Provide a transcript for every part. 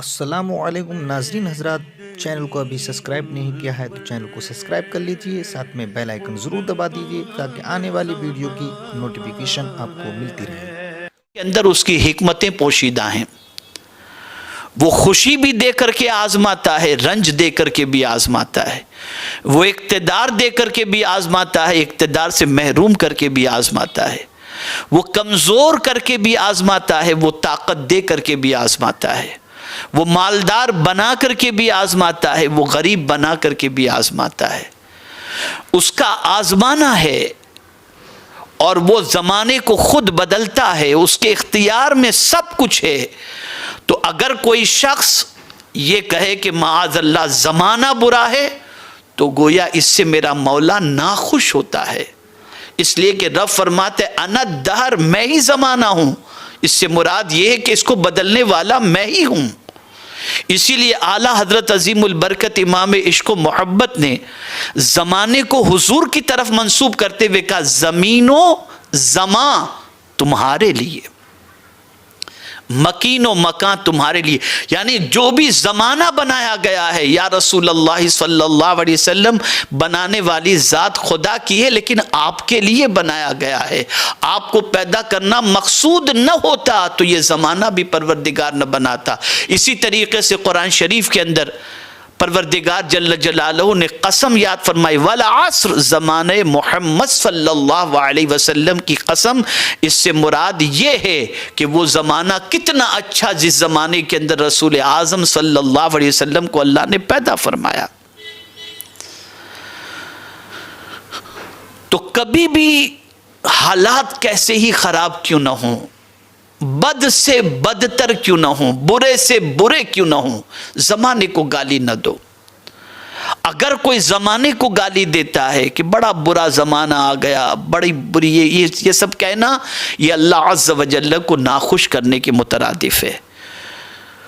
السلام علیکم ناظرین حضرات، چینل کو ابھی سبسکرائب نہیں کیا ہے تو چینل کو سبسکرائب کر لیجئے، ساتھ میں بیل آئیکن ضرور دبا دیجئے تاکہ آنے والی ویڈیو کی نوٹیفیکیشن آپ کو ملتی رہے۔ کے اندر اس کی حکمتیں پوشیدہ ہیں۔ وہ خوشی بھی دے کر کے آزماتا ہے، رنج دے کر کے بھی آزماتا ہے، وہ اقتدار دے کر کے بھی آزماتا ہے، اقتدار سے محروم کر کے بھی آزماتا ہے، وہ کمزور کر کے بھی آزماتا ہے، وہ طاقت دے کر کے بھی آزماتا ہے، وہ مالدار بنا کر کے بھی آزماتا ہے، وہ غریب بنا کر کے بھی آزماتا ہے۔ اس کا آزمانا ہے اور وہ زمانے کو خود بدلتا ہے، اس کے اختیار میں سب کچھ ہے۔ تو اگر کوئی شخص یہ کہے کہ معاذ اللہ زمانہ برا ہے تو گویا اس سے میرا مولا ناخوش ہوتا ہے، اس لیے کہ رب فرماتے انا الدہر، میں ہی زمانہ ہوں۔ اس سے مراد یہ ہے کہ اس کو بدلنے والا میں ہی ہوں۔ اسی لیے اعلیٰ حضرت عظیم البرکت امام عشق و محبت نے زمانے کو حضور کی طرف منسوب کرتے ہوئے کہا زمین و زمان تمہارے لیے، مکین و مکان تمہارے لیے، یعنی جو بھی زمانہ بنایا گیا ہے یا رسول اللہ صلی اللہ علیہ وسلم، بنانے والی ذات خدا کی ہے لیکن آپ کے لیے بنایا گیا ہے۔ آپ کو پیدا کرنا مقصود نہ ہوتا تو یہ زمانہ بھی پروردگار نہ بناتا۔ اسی طریقے سے قرآن شریف کے اندر پروردگار جل جلالہ نے قسم یاد فرمائی والعصر، زمانہ محمد صلی اللہ علیہ وسلم کی قسم۔ اس سے مراد یہ ہے کہ وہ زمانہ کتنا اچھا جس زمانے کے اندر رسول اعظم صلی اللہ علیہ وسلم کو اللہ نے پیدا فرمایا۔ تو کبھی بھی حالات کیسے ہی خراب کیوں نہ ہوں، بد سے بدتر کیوں نہ ہوں، برے سے برے کیوں نہ ہوں، زمانے کو گالی نہ دو۔ اگر کوئی زمانے کو گالی دیتا ہے کہ بڑا برا زمانہ آ گیا، بڑی بری، یہ سب کہنا یہ اللہ عز و جل کو ناخوش کرنے کے مترادف ہے۔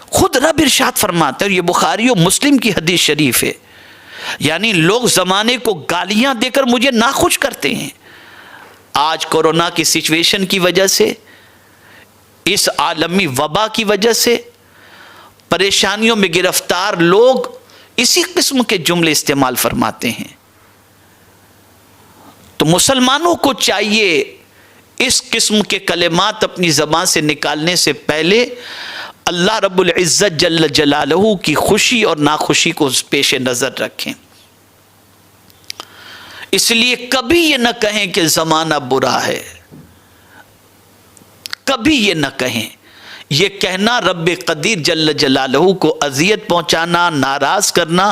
خود رب ارشاد فرماتا ہے، یہ بخاری و مسلم کی حدیث شریف ہے، یعنی لوگ زمانے کو گالیاں دے کر مجھے ناخوش کرتے ہیں۔ آج کورونا کی سچویشن کی وجہ سے، اس عالمی وبا کی وجہ سے پریشانیوں میں گرفتار لوگ اسی قسم کے جملے استعمال فرماتے ہیں۔ تو مسلمانوں کو چاہیے اس قسم کے کلمات اپنی زبان سے نکالنے سے پہلے اللہ رب العزت جل جلالہ کی خوشی اور ناخوشی کو پیش نظر رکھیں۔ اس لیے کبھی یہ نہ کہیں کہ زمانہ برا ہے، کبھی یہ نہ کہیں۔ یہ کہنا رب قدیر جل جلالہ کو اذیت پہنچانا، ناراض کرنا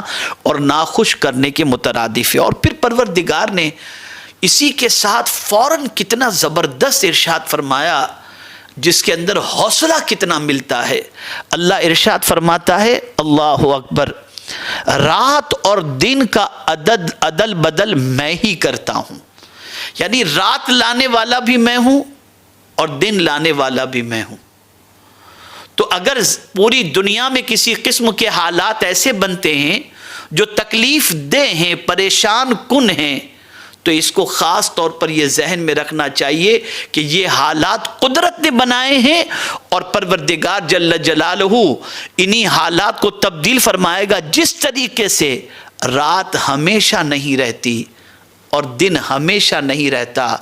اور ناخوش کرنے کے مترادف ہے۔ اور پھر پروردگار نے اسی کے ساتھ فوراً کتنا زبردست ارشاد فرمایا، جس کے اندر حوصلہ کتنا ملتا ہے۔ اللہ ارشاد فرماتا ہے، اللہ اکبر، رات اور دن کا عدل بدل میں ہی کرتا ہوں، یعنی رات لانے والا بھی میں ہوں اور دن لانے والا بھی میں ہوں۔ تو اگر پوری دنیا میں کسی قسم کے حالات ایسے بنتے ہیں جو تکلیف دہ ہیں، پریشان کن ہیں، تو اس کو خاص طور پر یہ ذہن میں رکھنا چاہیے کہ یہ حالات قدرت نے بنائے ہیں اور پروردگار جل جلالہ انہی حالات کو تبدیل فرمائے گا۔ جس طریقے سے رات ہمیشہ نہیں رہتی اور دن ہمیشہ نہیں رہتا،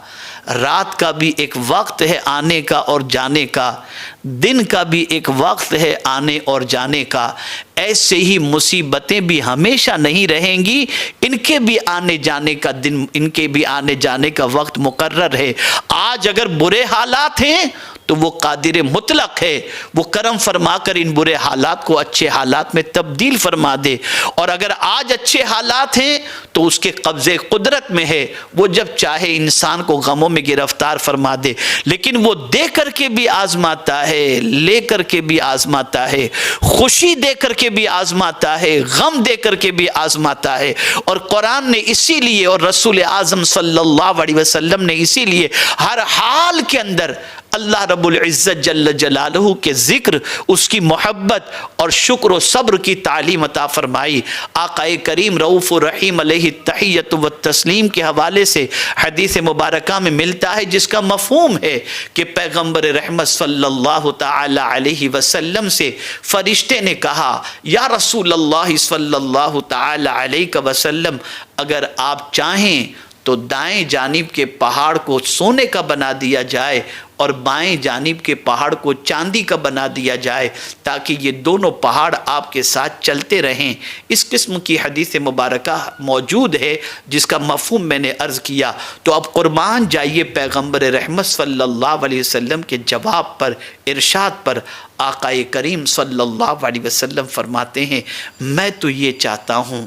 رات کا بھی ایک وقت ہے آنے کا اور جانے کا، دن کا بھی ایک وقت ہے آنے اور جانے کا، ایسے ہی مصیبتیں بھی ہمیشہ نہیں رہیں گی، ان کے بھی آنے جانے کا دن، ان کے بھی آنے جانے کا وقت مقرر ہے۔ آج اگر برے حالات ہیں تو وہ قادر مطلق ہے، وہ کرم فرما کر ان برے حالات کو اچھے حالات میں تبدیل فرما دے، اور اگر آج اچھے حالات ہیں تو اس کے قبضے قدرت میں ہے، وہ جب چاہے انسان کو غموں میں گرفتار فرما دے، لیکن وہ دے کر کے بھی آزماتا ہے، لے کر کے بھی آزماتا ہے، خوشی دے کر کے بھی آزماتا ہے، غم دے کر کے بھی آزماتا ہے۔ اور قرآن نے اسی لیے اور رسول اعظم صلی اللہ علیہ وسلم نے اسی لیے ہر حال کے اندر اللہ رب العزت جل جلالہ کے ذکر، اس کی محبت اور شکر و صبر کی تعلیم عطا فرمائی۔ آقا کریم رؤوف الرحیم علیہ التحیۃ والتسلیم کے حوالے سے حدیث مبارکہ میں ملتا ہے، جس کا مفہوم ہے کہ پیغمبر رحمت صلی اللہ تعالی علیہ وسلم سے فرشتے نے کہا، یا رسول اللہ صلی اللہ تعالی علیہ وسلم، اگر آپ چاہیں تو دائیں جانب کے پہاڑ کو سونے کا بنا دیا جائے اور بائیں جانب کے پہاڑ کو چاندی کا بنا دیا جائے، تاکہ یہ دونوں پہاڑ آپ کے ساتھ چلتے رہیں۔ اس قسم کی حدیث مبارکہ موجود ہے، جس کا مفہوم میں نے عرض کیا۔ تو اب قربان جائیے پیغمبر رحمت صلی اللہ علیہ وسلم کے جواب پر، ارشاد پر، آقا کریم صلی اللہ علیہ وسلم فرماتے ہیں، میں تو یہ چاہتا ہوں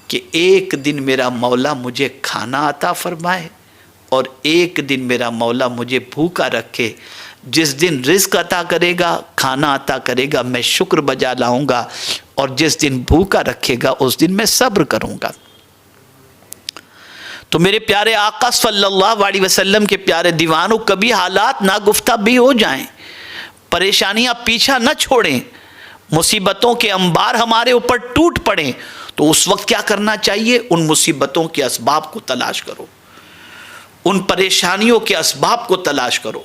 کہ ایک دن میرا مولا مجھے کھانا عطا فرمائے اور ایک دن میرا مولا مجھے بھوکا رکھے۔ جس دن رزق عطا کرے گا، کھانا عطا کرے گا، میں شکر بجا لاؤں گا، اور جس دن بھوکا رکھے گا اس دن میں صبر کروں گا۔ تو میرے پیارے آقا صلی اللہ علیہ وسلم کے پیارے دیوانوں، کبھی حالات ناگفتہ بھی ہو جائیں، پریشانیاں پیچھا نہ چھوڑیں، مصیبتوں کے انبار ہمارے اوپر ٹوٹ پڑیں، تو اس وقت کیا کرنا چاہیے؟ ان مصیبتوں کے اسباب کو تلاش کرو، ان پریشانیوں کے اسباب کو تلاش کرو،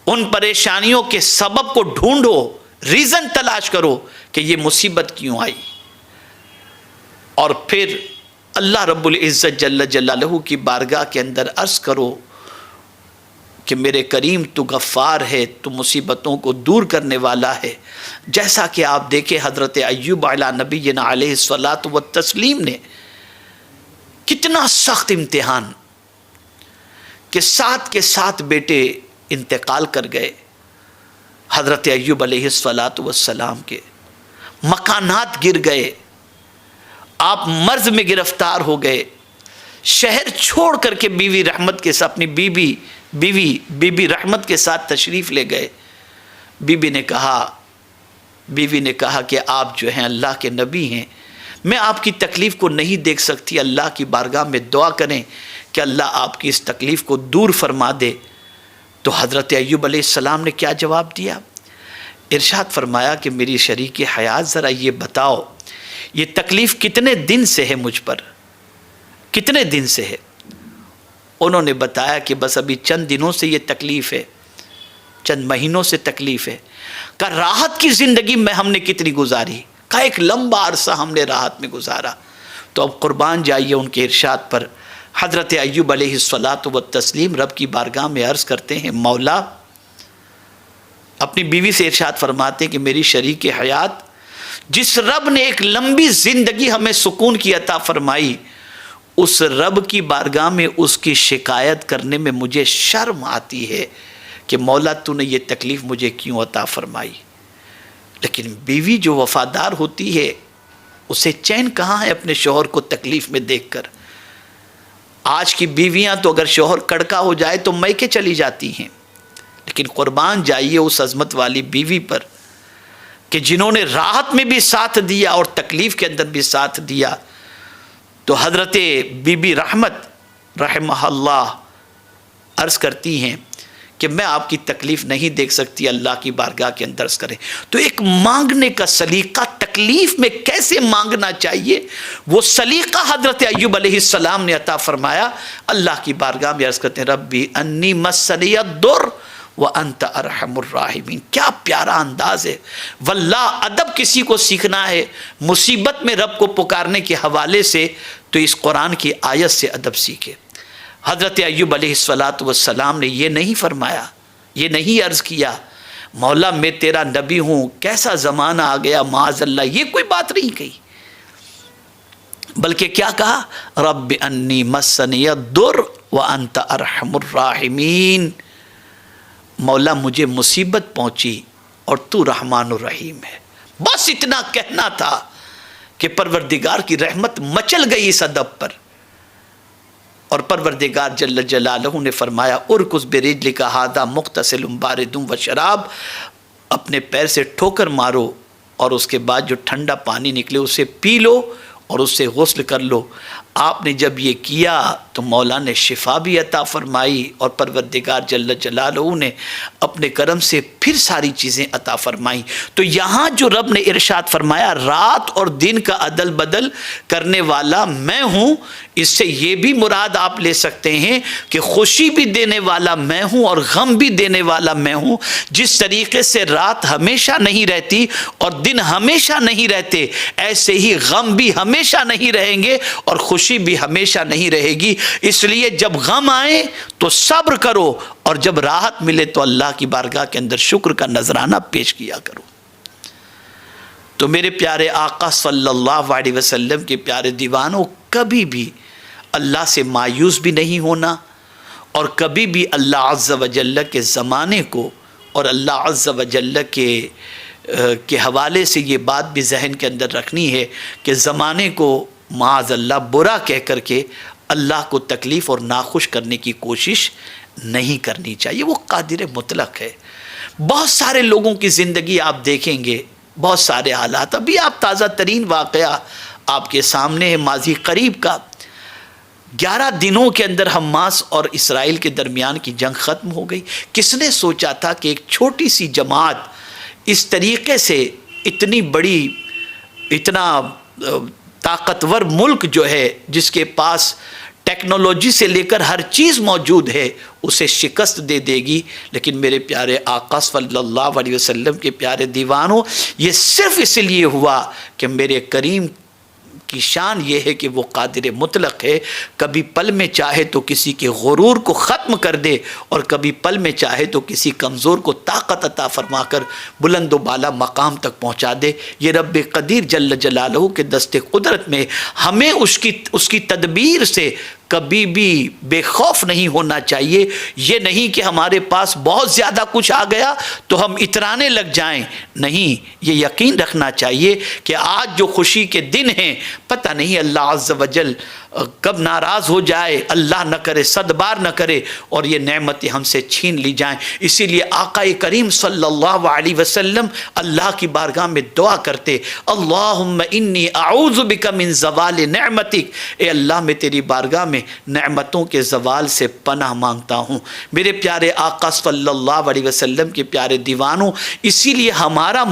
ان پریشانیوں کے سبب کو ڈھونڈو، ریزن تلاش کرو کہ یہ مصیبت کیوں آئی، اور پھر اللہ رب العزت جل جلالہ کی بارگاہ کے اندر عرض کرو کہ میرے کریم تو غفار ہے، تو مصیبتوں کو دور کرنے والا ہے۔ جیسا کہ آپ دیکھیں حضرت ایوب علی نبینا علیہ الصلاۃ والتسلیم نے کتنا سخت امتحان کہ 7 کے 7 بیٹے انتقال کر گئے حضرت ایوب علیہ الصلاۃ والسلام کے، مکانات گر گئے، آپ مرض میں گرفتار ہو گئے، شہر چھوڑ کر کے بیوی رحمت کے ساتھ اپنی بیوی رحمت کے ساتھ تشریف لے گئے۔ بیوی نے کہا کہ آپ جو ہیں اللہ کے نبی ہیں، میں آپ کی تکلیف کو نہیں دیکھ سکتی، اللہ کی بارگاہ میں دعا کریں کہ اللہ آپ کی اس تکلیف کو دور فرما دے۔ تو حضرت ایوب علیہ السلام نے کیا جواب دیا؟ ارشاد فرمایا کہ میری شریک حیات ذرا یہ بتاؤ، یہ تکلیف کتنے دن سے ہے مجھ پر، کتنے دن سے ہے؟ انہوں نے بتایا کہ بس ابھی چند دنوں سے یہ تکلیف ہے، چند مہینوں سے تکلیف ہے۔ کہ راحت کی زندگی میں ہم نے کتنی گزاری، کہ ایک لمبا عرصہ ہم نے راحت میں گزارا۔ تو اب قربان جائیے ان کے ارشاد پر، حضرت ایوب علیہ الصلاۃ والتسلیم رب کی بارگاہ میں عرض کرتے ہیں، مولا، اپنی بیوی سے ارشاد فرماتے ہیں کہ میری شریک حیات، جس رب نے ایک لمبی زندگی ہمیں سکون کی عطا فرمائی، اس رب کی بارگاہ میں اس کی شکایت کرنے میں مجھے شرم آتی ہے کہ مولا تو نے یہ تکلیف مجھے کیوں عطا فرمائی۔ لیکن بیوی جو وفادار ہوتی ہے اسے چین کہاں ہے اپنے شوہر کو تکلیف میں دیکھ کر؟ آج کی بیویاں تو اگر شوہر کڑکا ہو جائے تو میکے چلی جاتی ہیں، لیکن قربان جائیے اس عظمت والی بیوی پر کہ جنہوں نے راحت میں بھی ساتھ دیا اور تکلیف کے اندر بھی ساتھ دیا۔ تو حضرت بی بی رحمت رحمہ اللہ عرض کرتی ہیں کہ میں آپ کی تکلیف نہیں دیکھ سکتی، اللہ کی بارگاہ کے اندر عرض کریں۔ تو ایک مانگنے کا سلیقہ، تکلیف میں کیسے مانگنا چاہیے، وہ سلیقہ حضرت ایوب علیہ السلام نے عطا فرمایا۔ اللہ کی بارگاہ میں عرض کرتے ہیں، ربی انی مسنی الضر وانت ارحم الراحمین۔ کیا پیارا انداز ہے، واللہ ادب کسی کو سیکھنا ہے مصیبت میں رب کو پکارنے کے حوالے سے تو اس قرآن کی آیت سے ادب سیکھے۔ حضرت ایوب علیہ الصلاۃ والسلام نے یہ نہیں فرمایا، یہ نہیں عرض کیا مولا میں تیرا نبی ہوں، کیسا زمانہ آ گیا معاذ اللہ، یہ کوئی بات نہیں کہی، بلکہ کیا کہا، رب انی مسنی الضر وانت ارحم الراحمین، مولا مجھے مصیبت پہنچی اور تو رحمان الرحیم ہے۔ بس اتنا کہنا تھا کہ پروردگار کی رحمت مچل گئی اس ادب پر، اور پروردگار جل جلالہ نے فرمایا ارکض برجلک ھذا مغتسل بارد وشراب، اپنے پیر سے ٹھوکر مارو اور اس کے بعد جو ٹھنڈا پانی نکلے اسے پی لو اور اس سے غسل کر لو۔ آپ نے جب یہ کیا تو مولا نے شفا بھی عطا فرمائی اور پروردگار جل جلالہ نے اپنے کرم سے پھر ساری چیزیں عطا فرمائیں۔ تو یہاں جو رب نے ارشاد فرمایا رات اور دن کا عدل بدل کرنے والا میں ہوں، اس سے یہ بھی مراد آپ لے سکتے ہیں کہ خوشی بھی دینے والا میں ہوں اور غم بھی دینے والا میں ہوں۔ جس طریقے سے رات ہمیشہ نہیں رہتی اور دن ہمیشہ نہیں رہتے، ایسے ہی غم بھی ہمیشہ نہیں رہیں گے اور خوشی بھی ہمیشہ نہیں رہے گی۔ اس لیے جب غم آئے تو صبر کرو اور جب راحت ملے تو اللہ کی بارگاہ کے اندر شکر کا نذرانہ پیش کیا کرو۔ تو میرے پیارے آقا صلی اللہ علیہ وسلم کے پیارے دیوانوں، کبھی بھی اللہ سے مایوس بھی نہیں ہونا اور کبھی بھی اللہ عز و جل کے زمانے کو اور اللہ عز و جل کے حوالے سے یہ بات بھی ذہن کے اندر رکھنی ہے کہ زمانے کو معاذ اللہ برا کہہ کر کے اللہ کو تکلیف اور ناخوش کرنے کی کوشش نہیں کرنی چاہیے۔ وہ قادر مطلق ہے۔ بہت سارے لوگوں کی زندگی آپ دیکھیں گے، بہت سارے حالات، ابھی آپ تازہ ترین واقعہ آپ کے سامنے ہے ماضی قریب کا۔ 11 دنوں کے اندر حماس اور اسرائیل کے درمیان کی جنگ ختم ہو گئی۔ کس نے سوچا تھا کہ ایک چھوٹی سی جماعت اس طریقے سے اتنی بڑی، اتنا طاقتور ملک جو ہے جس کے پاس ٹیکنالوجی سے لے کر ہر چیز موجود ہے، اسے شکست دے دے گی۔ لیکن میرے پیارے آقا صلی اللہ علیہ وسلم کے پیارے دیوانوں، یہ صرف اس لیے ہوا کہ میرے کریم کی شان یہ ہے کہ وہ قادر مطلق ہے، کبھی پل میں چاہے تو کسی کے غرور کو ختم کر دے اور کبھی پل میں چاہے تو کسی کمزور کو طاقت عطا فرما کر بلند و بالا مقام تک پہنچا دے۔ یہ رب قدیر جل جلالہ کے دست قدرت میں ہمیں اس کی تدبیر سے کبھی بھی بے خوف نہیں ہونا چاہیے۔ یہ نہیں کہ ہمارے پاس بہت زیادہ کچھ آ گیا تو ہم اترانے لگ جائیں، نہیں، یہ یقین رکھنا چاہیے کہ آج جو خوشی کے دن ہیں، پتہ نہیں اللہ عز و جل کب ناراض ہو جائے، اللہ نہ کرے، صد بار نہ کرے، اور یہ نعمتیں ہم سے چھین لی جائیں۔ اسی لیے آقا کریم صلی اللہ علیہ وسلم اللہ کی بارگاہ میں دعا کرتے، اللہم انی اعوذ بک من زوال نعمتک، اے اللہ میں تیری بارگاہ میں نعمتوں کے زوال سے پناہ مانگتا ہوں۔ میرے پیارے آقا صلی اللہ علیہ وسلم کے پیارے دیوانوں، اسی لیے ہمارا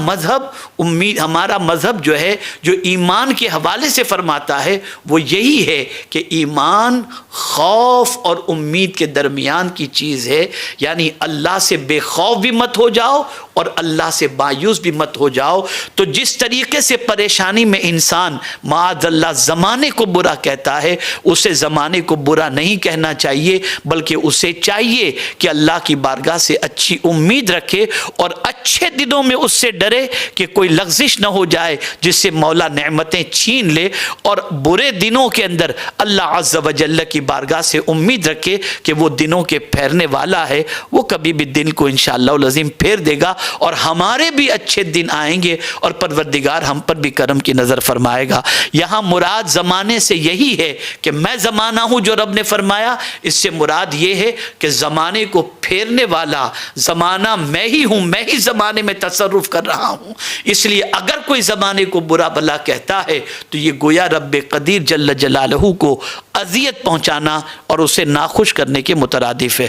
مذہب جو ہے، جو ایمان کے حوالے سے فرماتا ہے، وہ یہی ہے کہ ایمان خوف اور امید کے درمیان کی چیز ہے۔ یعنی اللہ سے بے خوف بھی مت ہو جاؤ اور اللہ سے مایوس بھی مت ہو جاؤ۔ تو جس طریقے سے پریشانی میں انسان معاذ اللہ زمانے کو برا کہتا ہے، اسے زمانے کو برا نہیں کہنا چاہیے، بلکہ اسے چاہیے کہ اللہ کی بارگاہ سے اچھی امید رکھے اور اچھے دنوں میں اس سے ڈرے کہ کوئی لغزش نہ ہو جائے جس سے مولا نعمتیں چھین لے، اور برے دنوں کے اندر اللہ عز و جل کی بارگاہ سے امید رکھے کہ وہ دنوں کے پھیرنے والا ہے، وہ کبھی بھی دن کو انشاءاللہ العظیم پھیر دے گا اور ہمارے بھی اچھے دن آئیں گے اور پروردگار ہم پر بھی کرم کی نظر فرمائے گا۔ یہاں مراد زمانے سے یہی ہے کہ میں زمانہ ہوں جو رب نے فرمایا، اس سے مراد یہ ہے کہ زمانے کو پھیرنے والا زمانہ میں ہی ہوں، میں ہی زمانے میں تصرف کر رہا ہوں۔ اس لیے اگر کوئی زمانے کو برا بھلا کہتا ہے تو یہ گویا رب قدیر جل جلالہ کو اذیت پہنچانا اور اسے ناخوش کرنے کے مترادف ہے۔